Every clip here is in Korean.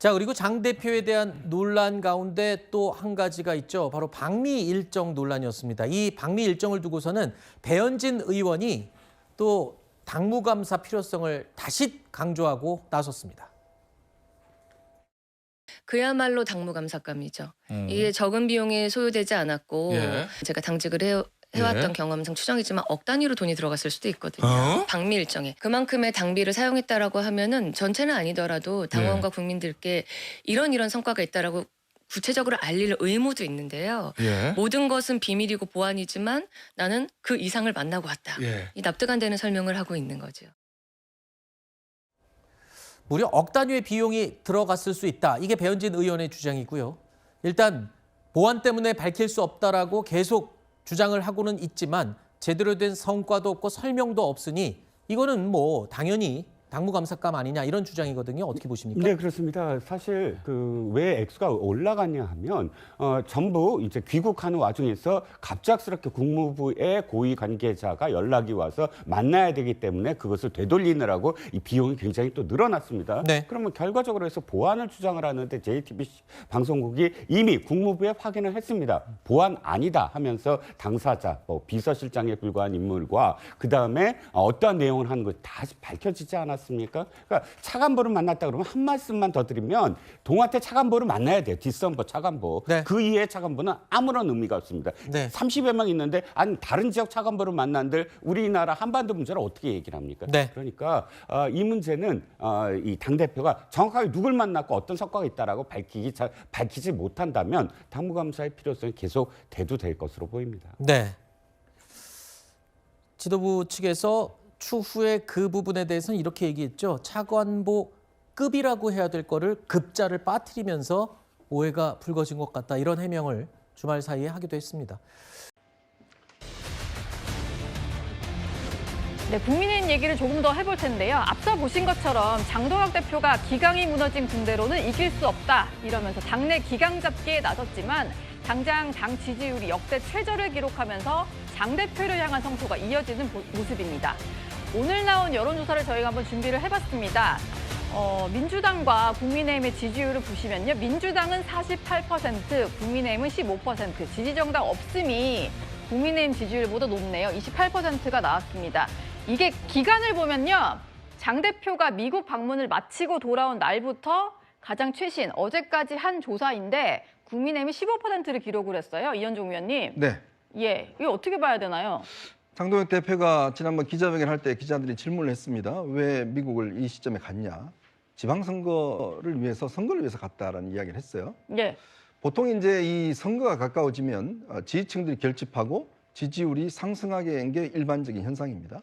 자, 그리고 장 대표에 대한 논란 가운데 또 한 가지가 있죠. 바로 방미 일정 논란이었습니다. 이 방미 일정을 두고서는 배현진 의원이 또 당무감사 필요성을 다시 강조하고 나섰습니다. 그야말로 당무감사감이죠. 이게 적은 비용이 소요되지 않았고 제가 당직을 해왔던 경험상 추정이지만 억 단위로 돈이 들어갔을 수도 있거든요. 방미 일정에. 그만큼의 당비를 사용했다라고 하면은 전체는 아니더라도 당원과 국민들께 이런 성과가 있다라고 구체적으로 알릴 의무도 있는데요. 모든 것은 비밀이고 보안이지만 나는 그 이상을 만나고 왔다. 이 납득 안 되는 설명을 하고 있는 거죠. 무려 억 단위의 비용이 들어갔을 수 있다. 이게 배현진 의원의 주장이고요. 일단 보안 때문에 밝힐 수 없다라고 계속 주장을 하고는 있지만 제대로 된 성과도 없고 설명도 없으니 이거는 뭐 당연히 당무감사감 아니냐 이런 주장이거든요. 어떻게 보십니까? 네, 그렇습니다. 사실 왜 액수가 올라갔냐 하면 전부 이제 귀국하는 와중에서 갑작스럽게 국무부의 고위 관계자가 연락이 와서 만나야 되기 때문에 그것을 되돌리느라고 이 비용이 굉장히 또 늘어났습니다. 네. 그러면 결과적으로 해서 보안을 주장을 하는데 JTBC 방송국이 이미 국무부에 확인을 했습니다. 보안 아니다 하면서 당사자, 비서실장에 불과한 인물과 그다음에 어떠한 내용을 하는 것이 다 밝혀지지 않았습니까? 그러니까 차관보를 만났다 그러면 한 말씀만 더 드리면 동아태 차관보를 만나야 돼요. 뒷선보, 차관보. 네. 그 이외의 차관보는 아무런 의미가 없습니다. 네. 30여 명 있는데 아니 다른 지역 차관보를 만난들 우리나라 한반도 문제를 어떻게 얘기를 합니까? 네. 그러니까 이 문제는 이 당대표가 정확하게 누굴 만났고 어떤 성과가 있다라고 밝히지 못한다면 당무감사의 필요성이 계속 대두될 것으로 보입니다. 네. 지도부 측에서 추후에 그 부분에 대해서는 이렇게 얘기했죠. 차관보급이라고 해야 될 거를 급자를 빠뜨리면서 오해가 불거진 것 같다. 이런 해명을 주말 사이에 하기도 했습니다. 네, 국민의힘 얘기를 조금 더 해볼 텐데요. 앞서 보신 것처럼 장동혁 대표가 기강이 무너진 군대로는 이길 수 없다 이러면서 당내 기강 잡기에 나섰지만 당장 당 지지율이 역대 최저를 기록하면서 장 대표를 향한 성토가 이어지는 모습입니다. 오늘 나온 여론조사를 저희가 한번 준비를 해봤습니다. 민주당과 국민의힘의 지지율을 보시면요. 민주당은 48%, 국민의힘은 15%, 지지정당 없음이 국민의힘 지지율보다 높네요. 28%가 나왔습니다. 이게 기간을 보면요. 장 대표가 미국 방문을 마치고 돌아온 날부터 가장 최신 어제까지 한 조사인데 국민의힘이 15%를 기록을 했어요. 이현종 위원님. 네. 예, 이거 어떻게 봐야 되나요? 장동혁 대표가 지난번 기자회견 할 때 기자들이 질문을 했습니다. 왜 미국을 이 시점에 갔냐? 지방선거를 위해서, 선거를 위해서 갔다라는 이야기를 했어요. 예. 보통 이제 이 선거가 가까워지면 지지층들이 결집하고 지지율이 상승하게 된 게 일반적인 현상입니다.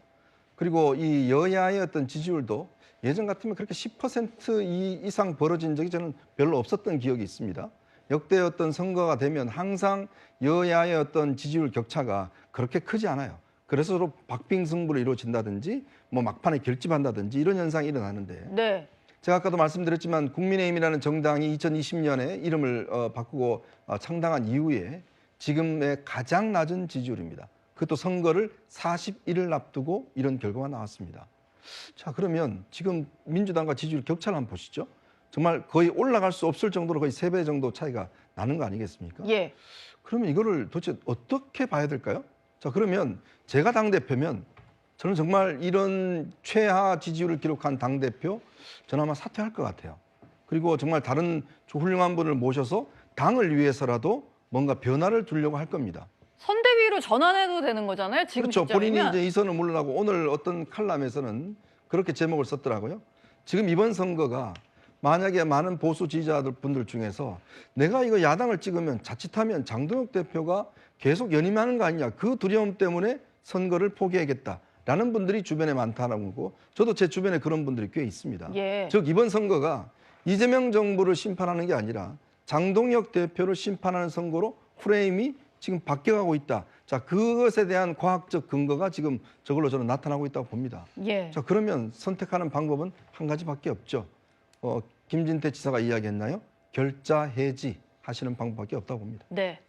그리고 이 여야의 어떤 지지율도 예전 같으면 그렇게 10% 이상 벌어진 적이 저는 별로 없었던 기억이 있습니다. 역대 어떤 선거가 되면 항상 여야의 어떤 지지율 격차가 그렇게 크지 않아요. 그래서 서로 박빙승부로 이루어진다든지 뭐 막판에 결집한다든지 이런 현상이 일어나는데 네. 제가 아까도 말씀드렸지만 국민의힘이라는 정당이 2020년에 이름을 바꾸고 창당한 이후에 지금의 가장 낮은 지지율입니다. 그것도 선거를 41일 앞두고 이런 결과가 나왔습니다. 자, 그러면 지금 민주당과 지지율 격차를 한번 보시죠. 정말 거의 올라갈 수 없을 정도로 거의 3배 정도 차이가 나는 거 아니겠습니까? 예. 그러면 이거를 도대체 어떻게 봐야 될까요? 자, 그러면 제가 당대표면 저는 정말 이런 최하 지지율을 기록한 당대표 저는 아마 사퇴할 것 같아요. 그리고 정말 다른 훌륭한 분을 모셔서 당을 위해서라도 뭔가 변화를 주려고 할 겁니다. 선대위로 전환해도 되는 거잖아요. 지금 그렇죠. 본인이 시점이면. 이제 이선을 물러나고 오늘 어떤 칼럼에서는 그렇게 제목을 썼더라고요. 지금 이번 선거가 만약에 많은 보수 지지자분들 중에서 내가 이거 야당을 찍으면 자칫하면 장동혁 대표가 계속 연임하는 거 아니냐. 그 두려움 때문에 선거를 포기하겠다라는 분들이 주변에 많다는 거고 저도 제 주변에 그런 분들이 꽤 있습니다. 예. 즉 이번 선거가 이재명 정부를 심판하는 게 아니라 장동혁 대표를 심판하는 선거로 프레임이 지금 바뀌어가고 있다. 자, 그것에 대한 과학적 근거가 지금 저걸로 저는 나타나고 있다고 봅니다. 예. 자, 그러면 선택하는 방법은 한 가지밖에 없죠. 김진태 지사가 이야기했나요? 결자 해지 하시는 방법밖에 없다고 봅니다. 네.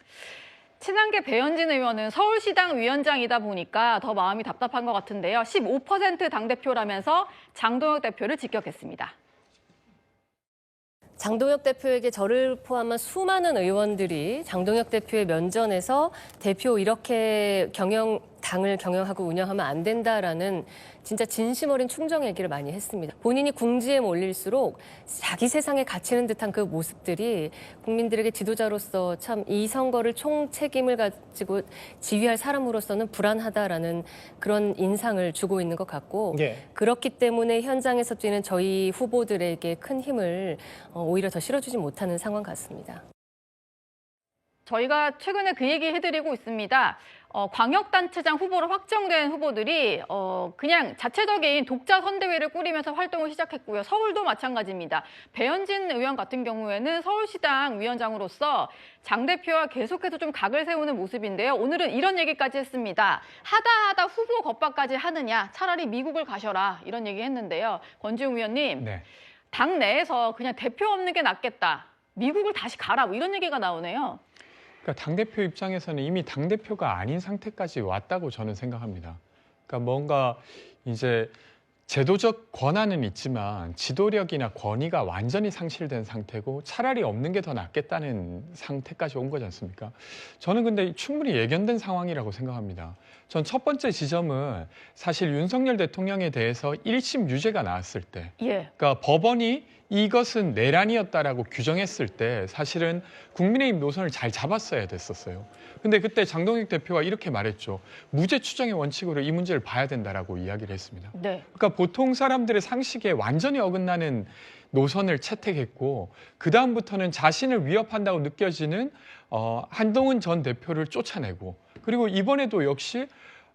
친한계 배현진 의원은 서울시당 위원장이다 보니까 더 마음이 답답한 것 같은데요. 15% 당대표라면서 장동혁 대표를 직격했습니다. 장동혁 대표에게 저를 포함한 수많은 의원들이 장동혁 대표의 면전에서 대표 이렇게 당을 경영하고 운영하면 안 된다라는 진짜 진심 어린 충정 얘기를 많이 했습니다. 본인이 궁지에 몰릴수록 자기 세상에 갇히는 듯한 그 모습들이 국민들에게 지도자로서 참 이 선거를 총 책임을 가지고 지휘할 사람으로서는 불안하다라는 그런 인상을 주고 있는 것 같고 그렇기 때문에 현장에서 뛰는 저희 후보들에게 큰 힘을 오히려 더 실어주지 못하는 상황 같습니다. 저희가 최근에 그 얘기 해드리고 있습니다. 광역단체장 후보로 확정된 후보들이 그냥 자체적인 독자 선대위를 꾸리면서 활동을 시작했고요. 서울도 마찬가지입니다. 배현진 의원 같은 경우에는 서울시당 위원장으로서 장 대표와 계속해서 좀 각을 세우는 모습인데요. 오늘은 이런 얘기까지 했습니다. 하다 후보 겁박까지 하느냐, 차라리 미국을 가셔라, 이런 얘기 했는데요. 권지웅 위원님, 당 내에서 그냥 대표 없는 게 낫겠다, 미국을 다시 가라, 뭐 이런 얘기가 나오네요. 그러니까 당대표 입장에서는 이미 당대표가 아닌 상태까지 왔다고 저는 생각합니다. 그러니까 뭔가 이제 제도적 권한은 있지만 지도력이나 권위가 완전히 상실된 상태고 차라리 없는 게 더 낫겠다는 상태까지 온 거지 않습니까? 저는 근데 충분히 예견된 상황이라고 생각합니다. 전 첫 번째 지점은 사실 윤석열 대통령에 대해서 1심 유죄가 나왔을 때 그러니까 법원이 이것은 내란이었다라고 규정했을 때 사실은 국민의힘 노선을 잘 잡았어야 됐었어요. 근데 그때 장동혁 대표가 이렇게 말했죠. 무죄 추정의 원칙으로 이 문제를 봐야 된다라고 이야기를 했습니다. 그러니까 보통 사람들의 상식에 완전히 어긋나는 노선을 채택했고 그다음부터는 자신을 위협한다고 느껴지는 한동훈 전 대표를 쫓아내고 그리고 이번에도 역시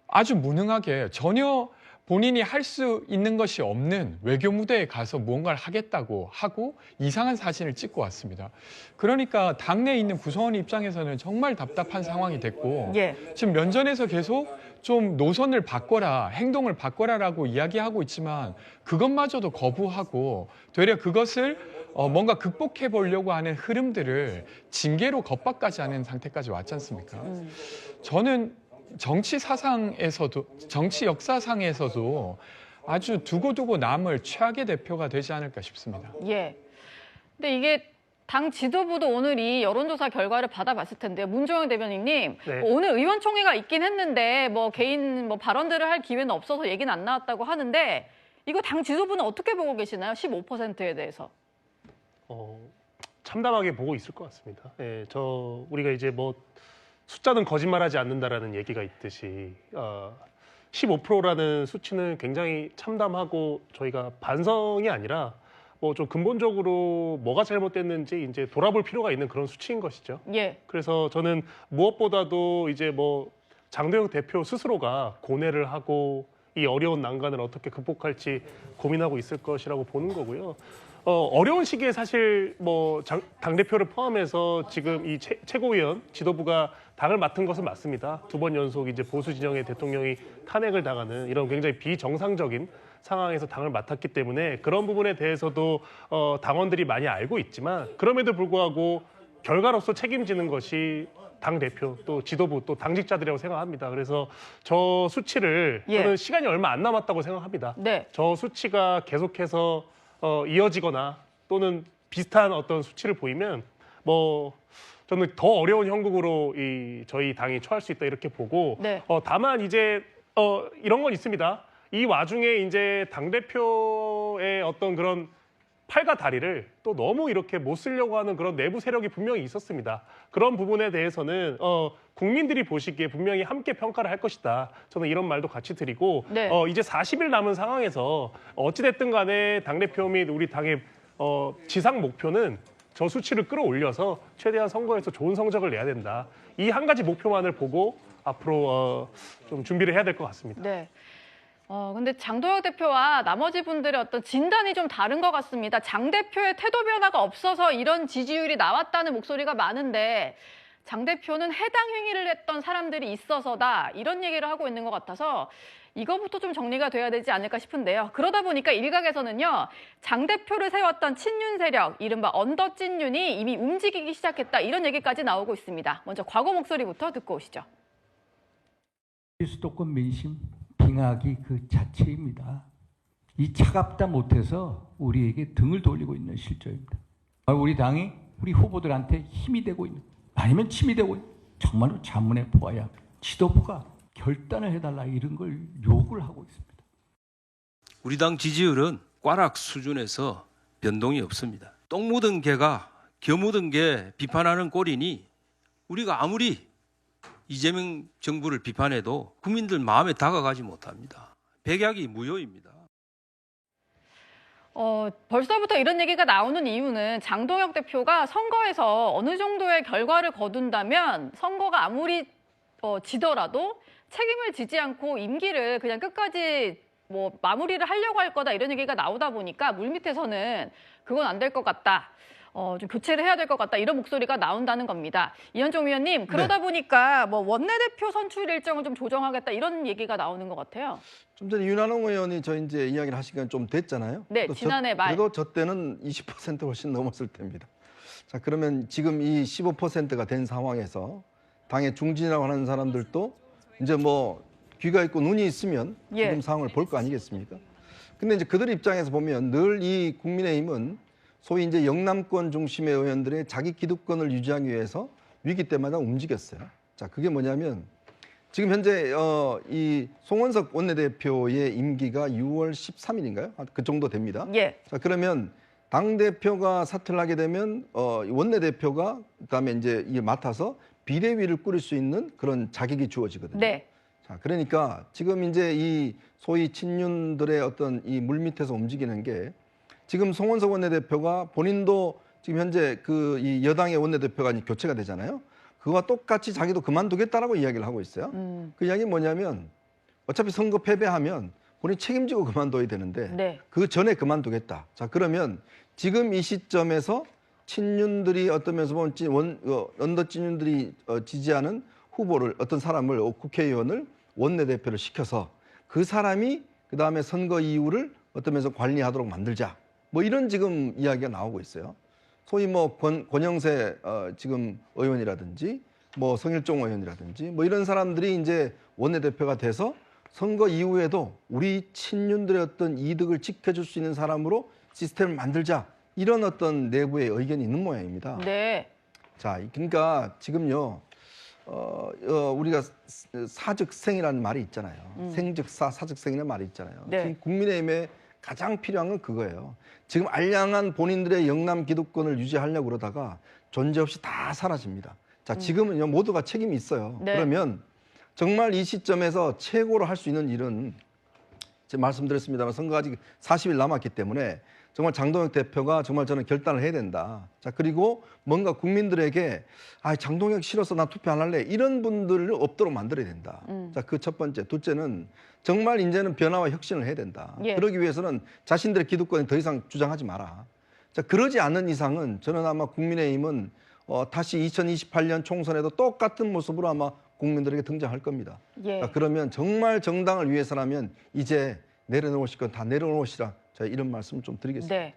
아주 무능하게 전혀 본인이 할 수 있는 것이 없는 외교 무대에 가서 무언가를 하겠다고 하고 이상한 사진을 찍고 왔습니다. 그러니까 당내에 있는 구성원 입장에서는 정말 답답한 상황이 됐고 지금 면전에서 계속 좀 노선을 바꿔라, 행동을 바꿔라라고 이야기하고 있지만 그것마저도 거부하고 되려 그것을 뭔가 극복해 보려고 하는 흐름들을 징계로 겁박까지 하는 상태까지 왔지 않습니까? 저는 정치 사상에서도 정치 역사상에서도 아주 두고두고 남을 최악의 대표가 되지 않을까 싶습니다. 근데 이게 당 지도부도 오늘 이 여론조사 결과를 받아봤을 텐데요. 문종영 대변인님, 오늘 의원총회가 있긴 했는데 뭐 개인 발언들을 할 기회는 없어서 얘기는 안 나왔다고 하는데 이거 당 지도부는 어떻게 보고 계시나요? 15%에 대해서. 참담하게 보고 있을 것 같습니다. 우리가 이제 숫자는 거짓말하지 않는다라는 얘기가 있듯이 15%라는 수치는 굉장히 참담하고 저희가 반성이 아니라 좀 근본적으로 뭐가 잘못됐는지 이제 돌아볼 필요가 있는 그런 수치인 것이죠. 그래서 저는 무엇보다도 이제 장동혁 대표 스스로가 고뇌를 하고 이 어려운 난관을 어떻게 극복할지 고민하고 있을 것이라고 보는 거고요. 어려운 시기에 사실 당대표를 포함해서 지금 이 최고위원 지도부가 당을 맡은 것은 맞습니다. 2번 연속 이제 보수 진영의 대통령이 탄핵을 당하는 이런 굉장히 비정상적인 상황에서 당을 맡았기 때문에 그런 부분에 대해서도 당원들이 많이 알고 있지만 그럼에도 불구하고 결과로서 책임지는 것이 당대표 또 지도부 또 당직자들이라고 생각합니다. 그래서 저 수치를 저는 시간이 얼마 안 남았다고 생각합니다. 저 수치가 계속해서 이어지거나 또는 비슷한 어떤 수치를 보이면 저는 더 어려운 형국으로 저희 당이 처할 수 있다 이렇게 보고 다만 이제 이런 건 있습니다. 이 와중에 이제 당대표의 어떤 그런 팔과 다리를 또 너무 이렇게 못 쓰려고 하는 그런 내부 세력이 분명히 있었습니다. 그런 부분에 대해서는 국민들이 보시기에 분명히 함께 평가를 할 것이다. 저는 이런 말도 같이 드리고 이제 40일 남은 상황에서 어찌됐든 간에 당대표 및 우리 당의 지상 목표는 저 수치를 끌어올려서 최대한 선거에서 좋은 성적을 내야 된다. 이 한 가지 목표만을 보고 앞으로 좀 준비를 해야 될 것 같습니다. 근데 장동혁 대표와 나머지 분들의 어떤 진단이 좀 다른 것 같습니다. 장 대표의 태도 변화가 없어서 이런 지지율이 나왔다는 목소리가 많은데 장 대표는 해당 행위를 했던 사람들이 있어서다 이런 얘기를 하고 있는 것 같아서 이거부터 좀 정리가 돼야 되지 않을까 싶은데요. 그러다 보니까 일각에서는요. 장 대표를 세웠던 친윤 세력, 이른바 언더 찐윤이 이미 움직이기 시작했다 이런 얘기까지 나오고 있습니다. 먼저 과거 목소리부터 듣고 오시죠. 수도권 민심 빙하기 그 자체입니다. 이 차갑다 못해서 우리에게 등을 돌리고 있는 실정입니다. 우리 당이 우리 후보들한테 힘이 되고 있는, 아니면 침이 되고 있는, 정말로 자문해 보아야 지도부가 결단을 해달라 이런 걸 요구를 하고 있습니다. 우리 당 지지율은 꽈락 수준에서 변동이 없습니다. 똥 묻은 개가 겨 묻은 개 비판하는 꼴이니 우리가 아무리 이재명 정부를 비판해도 국민들 마음에 다가가지 못합니다. 백약이 무효입니다. 벌써부터 이런 얘기가 나오는 이유는 장동혁 대표가 선거에서 어느 정도의 결과를 거둔다면 선거가 아무리 지더라도 책임을 지지 않고 임기를 그냥 끝까지 뭐 마무리를 하려고 할 거다 이런 얘기가 나오다 보니까 물밑에서는 그건 안 될 것 같다. 좀 교체를 해야 될 것 같다 이런 목소리가 나온다는 겁니다. 이현종 위원님 그러다 보니까 뭐 원내대표 선출 일정을 좀 조정하겠다 이런 얘기가 나오는 것 같아요. 좀 전에 윤한홍 의원이 저 이제 이야기를 하신 건 좀 됐잖아요. 네, 지난해 말. 그래도 저 때는 20% 훨씬 넘었을 때입니다. 자, 그러면 지금 이 15%가 된 상황에서 당의 중진이라고 하는 사람들도 이제 뭐 귀가 있고 눈이 있으면 지금 상황을 볼 거 아니겠습니까? 근데 이제 그들 입장에서 보면 늘 이 국민의힘은 소위 이제 영남권 중심의 의원들의 자기 기득권을 유지하기 위해서 위기 때마다 움직였어요. 자, 그게 뭐냐면 지금 현재 이 송원석 원내대표의 임기가 6월 13일인가요? 그 정도 됩니다. 예. 자, 그러면 당 대표가 사퇴를 하게 되면 원내대표가 그다음에 이제 이 맡아서 비대위를 꾸릴 수 있는 그런 자격이 주어지거든요. 네. 자, 그러니까 지금 이제 이 소위 친윤들의 어떤 이 물밑에서 움직이는 게 지금 송원석 원내대표가 본인도 지금 현재 그 이 여당의 원내대표가 이제 교체가 되잖아요. 그거와 똑같이 자기도 그만두겠다라고 이야기를 하고 있어요. 그 이야기는 뭐냐면 어차피 선거 패배하면 본인 책임지고 그만둬야 되는데 그 전에 그만두겠다. 자, 그러면 지금 이 시점에서 친윤들이 어떤 면에서 보면 언더 친윤들이 지지하는 후보를 어떤 사람을 국회의원을 원내대표를 시켜서 그 사람이 그다음에 선거 이후를 어떤 면에서 관리하도록 만들자. 뭐 이런 지금 이야기가 나오고 있어요. 소위 뭐 권영세 지금 의원이라든지 뭐 성일종 의원이라든지 뭐 이런 사람들이 이제 원내대표가 돼서 선거 이후에도 우리 친윤들의 어떤 이득을 지켜줄 수 있는 사람으로 시스템을 만들자. 이런 어떤 내부의 의견이 있는 모양입니다. 네. 자, 그러니까 지금요. 우리가 사즉생이라는 말이 있잖아요. 생즉사, 사즉생이라는 말이 있잖아요. 네. 지금 국민의힘에 가장 필요한 건 그거예요. 지금 알량한 본인들의 영남 기득권을 유지하려고 그러다가 존재 없이 다 사라집니다. 자, 지금은요 모두가 책임이 있어요. 네. 그러면 정말 이 시점에서 최고로 할 수 있는 일은 제가 말씀드렸습니다만 선거가 아직 40일 남았기 때문에 정말 장동혁 대표가 정말 저는 결단을 해야 된다. 자, 그리고 뭔가 국민들에게 장동혁 싫어서 나 투표 안 할래. 이런 분들을 없도록 만들어야 된다. 자, 그 첫 번째. 둘째는 정말 이제는 변화와 혁신을 해야 된다. 예. 그러기 위해서는 자신들의 기득권을 더 이상 주장하지 마라. 자, 그러지 않는 이상은 저는 아마 국민의힘은 다시 2028년 총선에도 똑같은 모습으로 아마 국민들에게 등장할 겁니다. 예. 자, 그러면 정말 정당을 위해서라면 이제 내려놓으실 건 다 내려놓으시라. 자, 이런 말씀 좀 드리겠습니다. 네.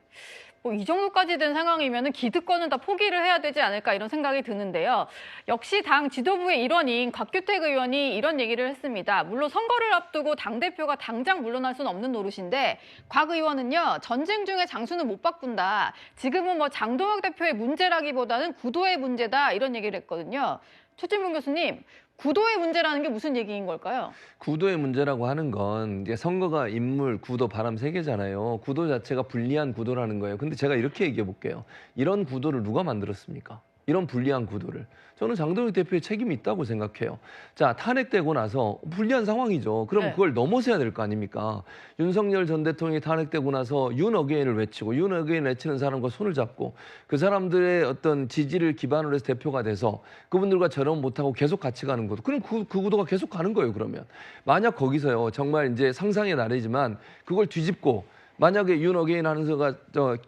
뭐 이 정도까지 된 상황이면 기득권은 다 포기를 해야 되지 않을까 이런 생각이 드는데요. 역시 당 지도부의 일원인 곽규택 의원이 이런 얘기를 했습니다. 물론 선거를 앞두고 당대표가 당장 물러날 수는 없는 노릇인데 곽 의원은요. 전쟁 중에 장수는 못 바꾼다. 지금은 뭐 장동혁 대표의 문제라기보다는 구도의 문제다 이런 얘기를 했거든요. 최진봉 교수님. 구도의 문제라는 게 무슨 얘기인 걸까요? 구도의 문제라고 하는 건 이제 선거가 인물, 구도, 바람 세 개잖아요. 구도 자체가 불리한 구도라는 거예요. 근데 제가 이렇게 얘기해 볼게요. 이런 구도를 누가 만들었습니까? 이런 불리한 구도를. 저는 장동혁 대표의 책임이 있다고 생각해요. 자, 탄핵되고 나서 불리한 상황이죠. 그럼 그걸 넘어서야 될 거 아닙니까? 윤석열 전 대통령이 탄핵되고 나서 윤 어게인을 외치고 윤 어게인 외치는 사람과 손을 잡고 그 사람들의 어떤 지지를 기반으로 해서 대표가 돼서 그분들과 절연 못하고 계속 같이 가는 구도. 그럼 그 구도가 계속 가는 거예요, 그러면. 만약 거기서요, 정말 이제 상상의 나래지만 그걸 뒤집고 만약에 윤 어게인 하는 서가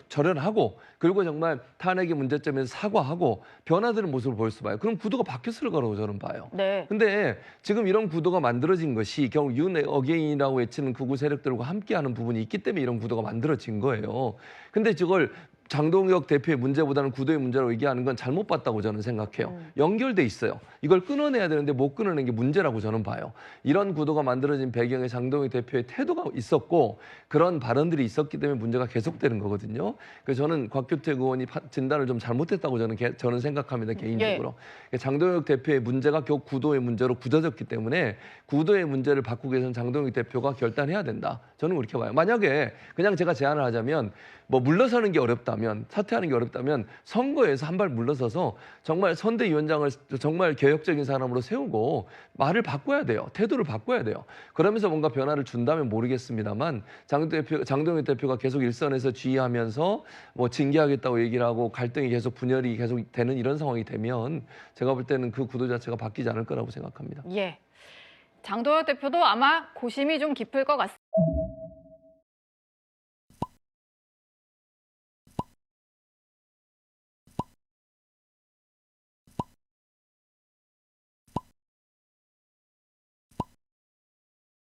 절연하고 그리고 정말 탄핵의 문제점에서 사과하고 변화되는 모습을 볼 수 봐요. 그럼 구도가 바뀌었을 거라고 저는 봐요. 네. 근데 지금 이런 구도가 만들어진 것이 결국 윤 어게인이라고 외치는 극우 세력들과 함께하는 부분이 있기 때문에 이런 구도가 만들어진 거예요. 근데 저걸 장동혁 대표의 문제보다는 구도의 문제라고 얘기하는 건 잘못 봤다고 저는 생각해요. 연결돼 있어요. 이걸 끊어내야 되는데 못 끊어낸 게 문제라고 저는 봐요. 이런 구도가 만들어진 배경에 장동혁 대표의 태도가 있었고 그런 발언들이 있었기 때문에 문제가 계속되는 거거든요. 그래서 저는 곽규택 의원이 진단을 좀 잘못했다고 저는 생각합니다. 개인적으로. 장동혁 대표의 문제가 결국 구도의 문제로 굳어졌기 때문에 구도의 문제를 바꾸기 위해서는 장동혁 대표가 결단해야 된다. 저는 그렇게 봐요. 만약에 그냥 제가 제안을 하자면 뭐 물러서는 게 어렵다면, 사퇴하는 게 어렵다면 선거에서 한 발 물러서서 정말 선대위원장을 정말 개혁적인 사람으로 세우고 말을 바꿔야 돼요. 태도를 바꿔야 돼요. 그러면서 뭔가 변화를 준다면 모르겠습니다만 장동혁 대표가 계속 일선에서 지휘하면서 뭐 징계하겠다고 얘기를 하고 갈등이 계속 분열이 계속 되는 이런 상황이 되면 제가 볼 때는 그 구도 자체가 바뀌지 않을 거라고 생각합니다. 장동혁 대표도 아마 고심이 좀 깊을 것 같습니다.